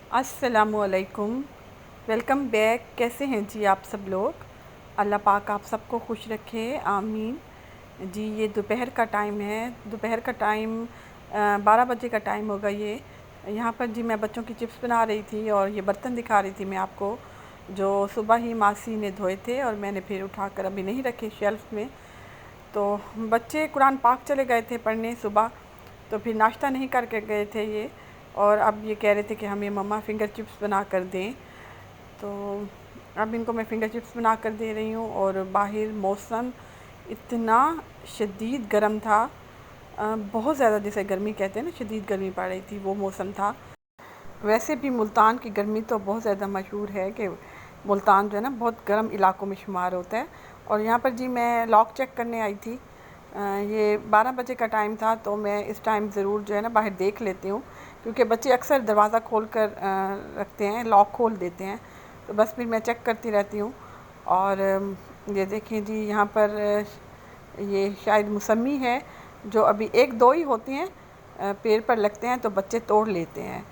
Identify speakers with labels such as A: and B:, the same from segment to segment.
A: अस्सलामुअलैकुम। Welcome back. कैसे हैं जी आप सब लोग? अल्लाह पाक आप सबको खुश रखे, आमीन जी। ये दोपहर का टाइम है, दोपहर का टाइम 12 बजे का टाइम होगा ये। यहाँ पर जी मैं बच्चों की चिप्स बना रही थी और ये बर्तन दिखा रही थी मैं आपको, जो सुबह ही मासी ने धोए थे और मैंने फिर उठाकर अभी नहीं रखे शेल्फ़ में। तो बच्चे कुरान पाक चले गए थे पढ़ने सुबह, तो फिर नाश्ता नहीं करके गए थे ये, और अब ये कह रहे थे कि हमें मम्मा फ़िंगर चिप्स बना कर दें। तो अब इनको मैं फ़िंगर चिप्स बना कर दे रही हूँ। और बाहर मौसम इतना शदीद गर्म था, बहुत ज़्यादा, जिसे गर्मी कहते हैं ना, शदीद गर्मी पड़ रही थी, वो मौसम था। वैसे भी मुल्तान की गर्मी तो बहुत ज़्यादा मशहूर है कि मुल्तान जो है ना बहुत गर्म इलाकों में शुमार होता है। और यहाँ पर जी मैं लॉक चेक करने आई थी। ये 12 बजे का टाइम था, तो मैं इस टाइम ज़रूर जो है ना बाहर देख लेती हूँ, क्योंकि बच्चे अक्सर दरवाज़ा खोल कर रखते हैं, लॉक खोल देते हैं। तो बस फिर मैं चेक करती रहती हूँ। और ये देखें जी, यहाँ पर ये शायद मौसमी है, जो अभी एक दो ही होती हैं, पेड़ पर लगते हैं तो बच्चे तोड़ लेते हैं।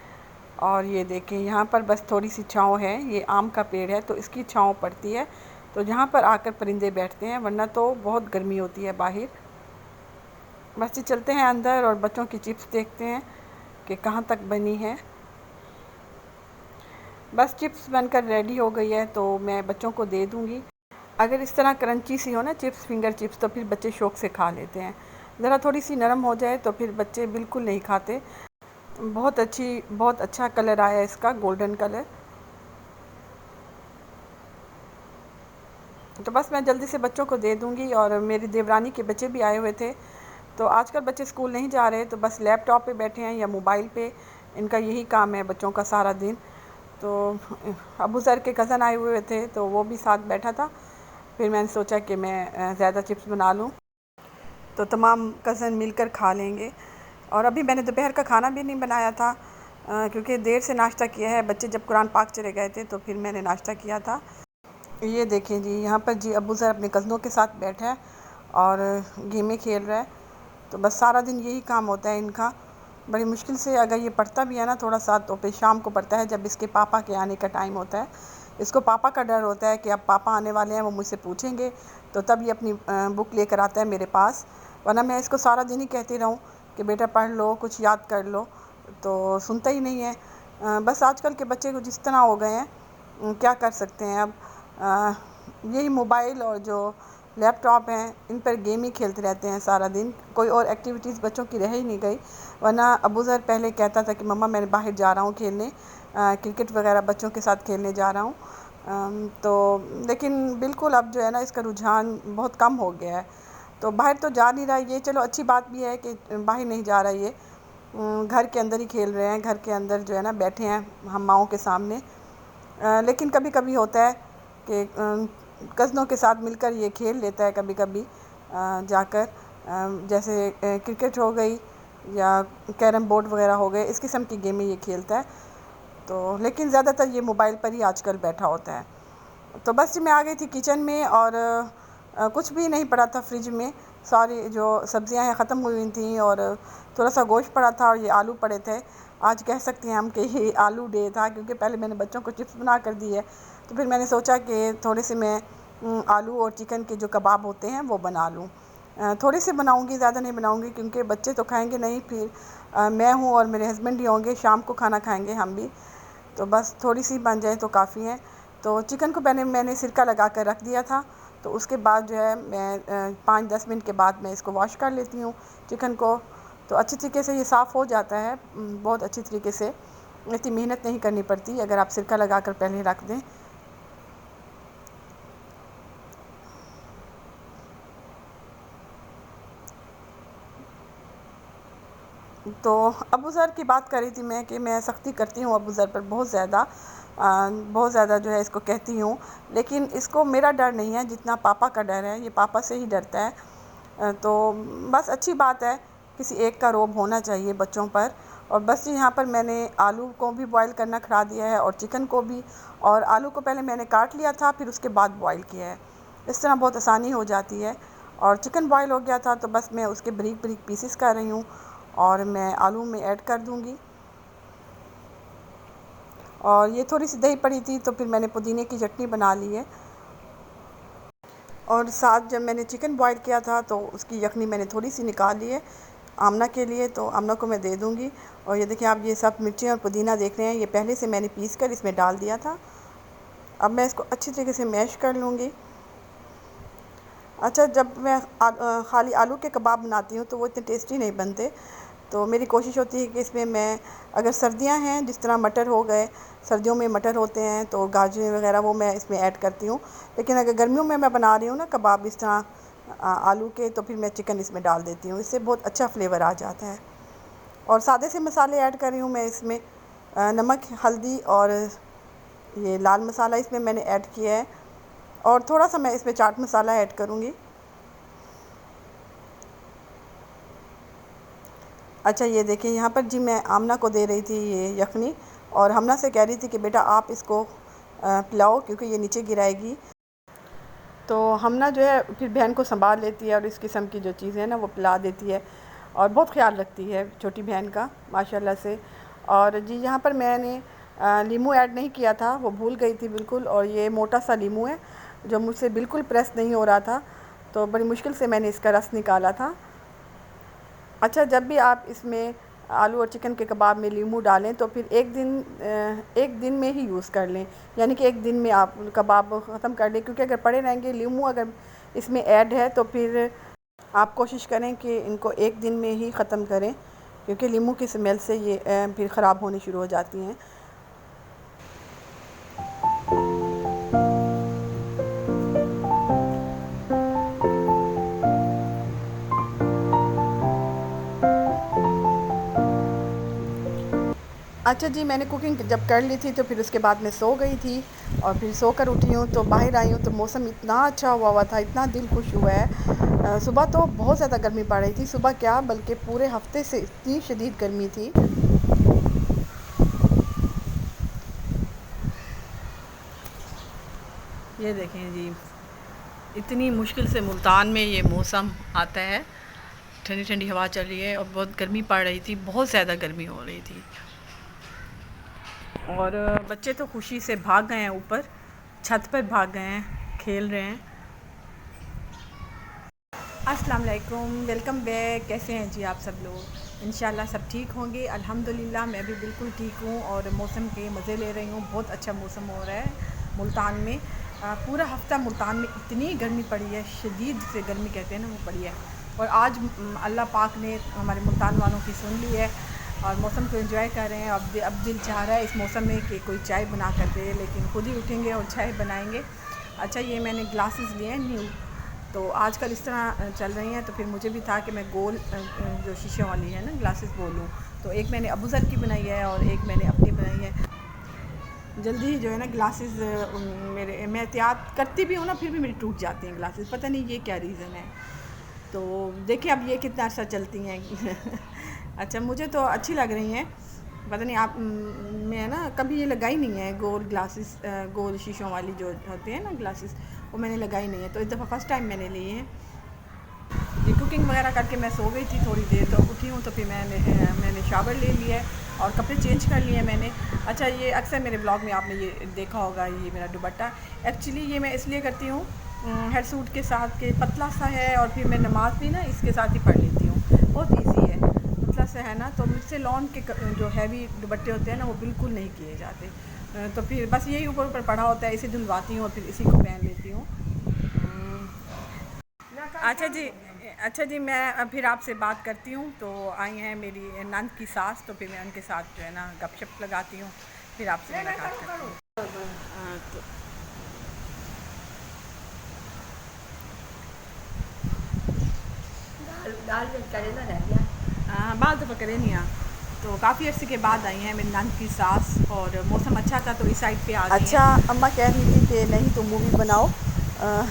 A: और ये देखें यहाँ पर बस थोड़ी सी छाँव है, ये आम का पेड़ है तो इसकी छाँव पड़ती है, तो यहाँ पर आकर परिंदे बैठते हैं, वरना तो बहुत गर्मी होती है बाहर। बस ये चलते हैं अंदर और बच्चों की चिप्स देखते हैं कि कहाँ तक बनी है। बस चिप्स बनकर रेडी हो गई है, तो मैं बच्चों को दे दूँगी। अगर इस तरह क्रंची सी हो ना चिप्स, फिंगर चिप्स, तो फिर बच्चे शौक़ से खा लेते हैं। ज़रा थोड़ी सी नरम हो जाए तो फिर बच्चे बिल्कुल नहीं खाते। बहुत अच्छा कलर आया इसका, गोल्डन कलर। तो बस मैं जल्दी से बच्चों को दे दूँगी। और मेरी देवरानी के बच्चे भी आए हुए थे। तो आजकल बच्चे स्कूल नहीं जा रहे, तो बस लैपटॉप पे बैठे हैं या मोबाइल पे, इनका यही काम है बच्चों का सारा दिन। तो अबू ज़र के कज़न आए हुए थे, तो वो भी साथ बैठा था। फिर मैंने सोचा कि मैं ज़्यादा चिप्स बना लूँ, तो तमाम कज़न मिलकर खा लेंगे। और अभी मैंने दोपहर का खाना भी नहीं बनाया था, क्योंकि देर से नाश्ता किया है। बच्चे जब कुरान पाक चले गए थे तो फिर मैंने नाश्ता किया था। ये देखें जी, यहाँ पर जी अबू ज़र अपने कज़नों के साथ बैठा है और गेमें खेल रहा है। तो बस सारा दिन यही काम होता है इनका। बड़ी मुश्किल से अगर ये पढ़ता भी है ना थोड़ा सा, तो फिर शाम को पढ़ता है जब इसके पापा के आने का टाइम होता है। इसको पापा का डर होता है कि अब पापा आने वाले हैं, वो मुझसे पूछेंगे, तो तब ये अपनी बुक लेकर आता है मेरे पास। वरना मैं इसको सारा दिन ही कहती रहूँ कि बेटा पढ़ लो, कुछ याद कर लो, तो सुनता ही नहीं है। बस आजकल के बच्चे को जिस तरह हो गए हैं, क्या कर सकते हैं अब। यही मोबाइल और जो लैपटॉप हैं, इन पर गेम ही खेलते रहते हैं सारा दिन। कोई और एक्टिविटीज़ बच्चों की रह ही नहीं गई। वरना अबू ज़र पहले कहता था कि मम्मा मैं बाहर जा रहा हूँ खेलने, क्रिकेट वगैरह बच्चों के साथ खेलने जा रहा हूँ। तो लेकिन बिल्कुल अब जो है ना इसका रुझान बहुत कम हो गया है। तो बाहर तो जा नहीं रहा ये, चलो अच्छी बात भी है कि बाहर नहीं जा रहा ये, घर के अंदर ही खेल रहे हैं। घर के अंदर जो है ना बैठे हैं हम माओं के सामने। लेकिन कभी कभी होता है कि कज़नों के साथ मिलकर ये खेल लेता है कभी कभी जाकर, जैसे क्रिकेट हो गई या कैरम बोर्ड वगैरह हो गए, इस किस्म की गेमें ये खेलता है। तो लेकिन ज़्यादातर ये मोबाइल पर ही आजकल बैठा होता है। तो बस जी मैं आ गई थी किचन में, और कुछ भी नहीं पड़ा था फ्रिज में। सारी जो सब्ज़ियां हैं ख़त्म हुई थी, और थोड़ा सा गोश्त पड़ा था और ये आलू पड़े थे। आज कह सकते हैं हम कि ये आलू डे था, क्योंकि पहले मैंने बच्चों को चिप्स बना कर दी है। तो फिर मैंने सोचा कि थोड़े से मैं आलू और चिकन के जो कबाब होते हैं वो बना लूँ। थोड़े से बनाऊँगी, ज़्यादा नहीं बनाऊँगी, क्योंकि बच्चे तो खाएँगे नहीं। फिर मैं हूँ और मेरे हस्बैंड ही होंगे, शाम को खाना खाएँगे हम भी। तो बस थोड़ी सी बन जाए तो काफ़ी है। तो चिकन को पहले मैंने सिरका लगा कर रख दिया था। तो उसके बाद जो है मैं 5-10 मिनट के बाद मैं इसको वॉश कर लेती हूँ चिकन को। तो अच्छी तरीके से ये साफ़ हो जाता है, बहुत अच्छी तरीके से। इतनी मेहनत नहीं करनी पड़ती अगर आप सिरका लगा कर पहले रख दें। तो अबू ज़र की बात कर रही थी मैं कि मैं सख्ती करती हूँ अबू ज़र पर बहुत ज़्यादा जो है इसको कहती हूँ। लेकिन इसको मेरा डर नहीं है जितना पापा का डर है, ये पापा से ही डरता है। तो बस अच्छी बात है, किसी एक का रौब होना चाहिए बच्चों पर। और बस यहाँ पर मैंने आलू को भी बॉईल करना खड़ा दिया है और चिकन को भी। और आलू को पहले मैंने काट लिया था, फिर उसके बाद बॉईल किया है। इस तरह बहुत आसानी हो जाती है। और चिकन बॉईल हो गया था, तो बस मैं उसके बारीक बारीक पीसेस कर रही हूँ और मैं आलू में ऐड कर दूँगी। और ये थोड़ी सी दही पड़ी थी तो फिर मैंने पुदीने की चटनी बना ली है। और साथ जब मैंने चिकन बॉईल किया था तो उसकी यखनी मैंने थोड़ी सी निकाल ली है आमना के लिए, तो आमना को मैं दे दूँगी। और ये देखिए आप, ये सब मिर्चें और पुदीना देख रहे हैं, ये पहले से मैंने पीस कर इसमें डाल दिया था। अब मैं इसको अच्छी तरीके से मैश कर लूँगी। अच्छा, जब मैं खाली आलू के कबाब बनाती हूँ तो वो इतने टेस्टी नहीं बनते, तो मेरी कोशिश होती है कि इसमें मैं, अगर सर्दियाँ हैं जिस तरह मटर हो गए, सर्दियों में मटर होते हैं तो गाजरें वगैरह वो मैं इसमें ऐड करती हूँ। लेकिन अगर गर्मियों में मैं बना रही हूँ ना कबाब इस तरह आलू के, तो फिर मैं चिकन इसमें डाल देती हूँ, इससे बहुत अच्छा फ्लेवर आ जाता है। और सादे से मसाले ऐड कर रही हूँ मैं इसमें, नमक, हल्दी और ये लाल मसाला इसमें मैंने ऐड किया है, और थोड़ा सा मैं इसमें चाट मसाला ऐड करूँगी। अच्छा, ये देखिए यहाँ पर जी मैं आमना को दे रही थी ये यखनी, और हमना से कह रही थी कि बेटा आप इसको पिलाओ क्योंकि ये नीचे गिराएगी। तो हमना जो है फिर बहन को संभाल लेती है और इस किस्म की जो चीज़ें हैं ना वो पिला देती है, और बहुत ख्याल रखती है छोटी बहन का माशाल्लाह से। और जी यहाँ पर मैंने नींबू ऐड नहीं किया था, वो भूल गई थी बिल्कुल, और ये मोटा सा नींबू है जो मुझसे बिल्कुल प्रेस नहीं हो रहा था, तो बड़ी मुश्किल से मैंने इसका रस निकाला था। अच्छा, जब भी आप इसमें आलू और चिकन के कबाब में नींबू डालें तो फिर एक दिन में ही यूज़ कर लें, यानी कि एक दिन में आप कबाब ख़त्म कर लें, क्योंकि अगर पड़े रहेंगे नींबू अगर इसमें ऐड है तो फिर आप कोशिश करें कि इनको एक दिन में ही ख़त्म करें, क्योंकि नींबू की स्मेल से ये फिर ख़राब होनी शुरू हो जाती हैं। अच्छा जी, मैंने कुकिंग जब कर ली थी तो फिर उसके बाद मैं सो गई थी, और फिर सोकर उठी हूँ तो बाहर आई हूँ तो मौसम इतना अच्छा हुआ था, इतना दिल खुश हुआ है। सुबह तो बहुत ज़्यादा गर्मी पड़ रही थी, सुबह क्या बल्कि पूरे हफ्ते से इतनी शदीद गर्मी थी। ये देखें जी, इतनी मुश्किल से मुल्तान में ये मौसम आता है, ठंडी ठंडी हवा चल रही है और बहुत गर्मी पड़ रही थी, बहुत ज़्यादा गर्मी हो रही थी। और बच्चे तो खुशी से भाग गए हैं, ऊपर छत पर भाग गए हैं, खेल रहे हैं। अस्सलाम वालेकुम, वेलकम बैक। कैसे हैं जी आप सब लोग? इंशाल्लाह सब ठीक होंगे। अल्हम्दुलिल्लाह मैं भी बिल्कुल ठीक हूँ और मौसम के मज़े ले रही हूँ। बहुत अच्छा मौसम हो रहा है मुल्तान में। पूरा हफ़्ता मुल्तान में इतनी गर्मी पड़ी है, शदीद से गर्मी कहते हैं ना वो पड़ी है। और आज अल्लाह पाक ने हमारे मुल्तान वालों की सुन ली है और मौसम को एंजॉय कर रहे हैं। अब दिल चाह रहा है इस मौसम में कि कोई चाय बना कर दे, लेकिन खुद ही उठेंगे और चाय बनाएंगे। अच्छा, ये मैंने ग्लासेस लिए हैं न्यू, तो आजकल इस तरह चल रही हैं, तो फिर मुझे भी था कि मैं गोल जो शीशे वाली है ना ग्लासेस वो लूँ। तो एक मैंने अबू ज़र की बनाई है और एक मैंने अपनी बनाई है। जल्दी ही जो है ना ग्लासेस मैं एहतियात करती भी हूँ ना, फिर भी मेरी टूट जाती हैं ग्लासेस, पता नहीं ये क्या रीज़न है। तो देखिए अब ये कितना अर्सा चलती हैं। अच्छा, मुझे तो अच्छी लग रही हैं, पता नहीं आप, मैं ना कभी ये लगाई नहीं है गोल ग्लासेस, गोल शीशों वाली जो होती है ना ग्लासेस, वो मैंने लगाई नहीं है, तो इस दफ़ा फ़र्स्ट टाइम मैंने लिए हैं। ये कुकिंग वगैरह करके मैं सो गई थी थोड़ी देर, तो उठी हूँ तो फिर मैंने शावर ले लिया है और कपड़े चेंज कर लिए मैंने। अच्छा, ये अक्सर मेरे ब्लॉग में आपने ये देखा होगा, ये मेरा दुपट्टा एक्चुअली ये मैं इसलिए करती हूँ हेड सूट के साथ के, पतला सा है और फिर मैं नमाज़ भी ना इसके साथ ही पढ़ लेती हूँ, बहुत ईजी है, पतला सा है ना, तो मुझसे लॉन के जो हैवी दुपट्टे होते हैं ना वो बिल्कुल नहीं किए जाते। तो फिर बस यही ऊपर ऊपर पड़ा होता है, इसे धुलवाती हूँ और फिर इसी को पहन लेती हूँ। अच्छा जी मैं फिर आपसे बात करती हूँ। तो आई हैं मेरी नंद की सास, तो फिर मैं उनके साथ जो है ना गपशप लगाती हूँ, फिर आपसे मुलाकात करती हूँ। बात तो करे नहीं, तो काफ़ी अर्से के बाद आई हैं मेरी नंद की सास, और मौसम अच्छा था तो इस साइड पे आ गई। अच्छा, अम्मा कह रही थी कि नहीं तो मूवी बनाओ,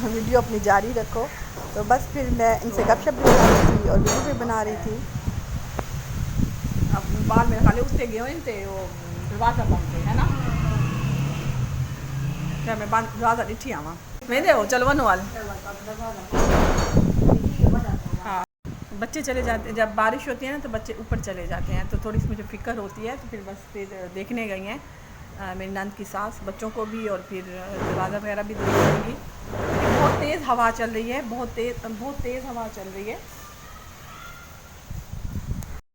A: वीडियो अपनी जारी रखो, तो बस फिर मैं इनसे गपशप भी बना रही थी और वीडियो भी बना रही थी। अब बाल मेरे खाली उठते गए इन थे वो दरवाज़ा बंद थे है ना, क्या मैं दरवाज़ा डिठी आवा मैं दे चलो वन वाल। हाँ, बच्चे चले जाते, जब बारिश होती है ना तो बच्चे ऊपर चले जाते हैं, तो थोड़ी सी मुझे फ़िक्र होती है, तो फिर बस फिर देखने गई हैं। मेरी नंद की सास, बच्चों को भी, और फिर दरवाज़ा वगैरह भी देख लूँगी। बहुत तेज़ हवा चल रही है, बहुत तेज़ हवा चल रही है।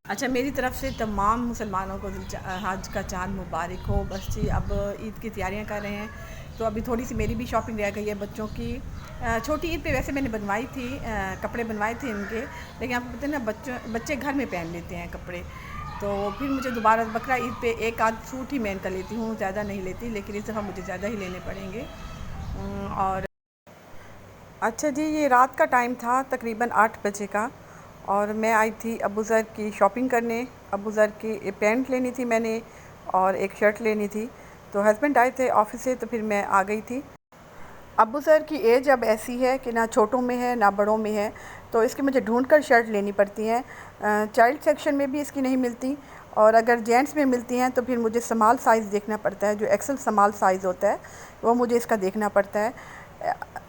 A: अच्छा, मेरी तरफ से तमाम मुसलमानों को हज का चाँद मुबारक हो। बस जी, अब ईद की तैयारियां कर रहे हैं, तो अभी थोड़ी सी मेरी भी शॉपिंग रह गई है बच्चों की। छोटी ईद पे वैसे मैंने बनवाई थी, कपड़े बनवाए थे इनके, लेकिन आपको पता है ना, बच्चे घर में पहन लेते हैं कपड़े। तो फिर मुझे दोबारा बकरा ईद पे एक आध सूट ही मैं इनका लेती हूँ, ज़्यादा नहीं लेती, लेकिन इस दफ़ा मुझे ज़्यादा ही लेने पड़ेंगे। और अच्छा जी, ये रात का टाइम था, तकरीबन 8 बजे का, और मैं आई थी अबू ज़र की शॉपिंग करने। अबू ज़र की पैंट लेनी थी मैंने, और एक शर्ट लेनी थी। तो हस्बैंड आए थे ऑफ़िस से, तो फिर मैं आ गई थी। अबू ज़र की एज अब ऐसी है कि ना छोटों में है ना बड़ों में है, तो इसकी मुझे ढूंढ कर शर्ट लेनी पड़ती हैं। चाइल्ड सेक्शन में भी इसकी नहीं मिलती, और अगर जेंट्स में मिलती हैं तो फिर मुझे स्मॉल साइज़ देखना पड़ता है, जो एक्सल स्मॉल साइज़ होता है वो मुझे इसका देखना पड़ता है।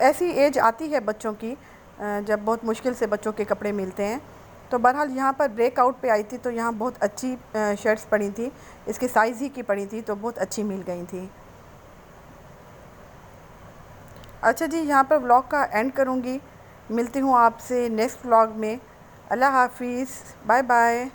A: ऐसी एज आती है बच्चों की जब बहुत मुश्किल से बच्चों के कपड़े मिलते हैं। तो बहरहाल यहाँ पर ब्रेकआउट पे आई थी, तो यहाँ बहुत अच्छी शर्ट्स पड़ी थी, इसके साइज़ ही की पड़ी थी, तो बहुत अच्छी मिल गई थी। अच्छा जी, यहाँ पर व्लॉग का एंड करूँगी। मिलती हूँ आपसे नेक्स्ट व्लॉग में। अल्लाह हाफ़िज़, बाय बाय।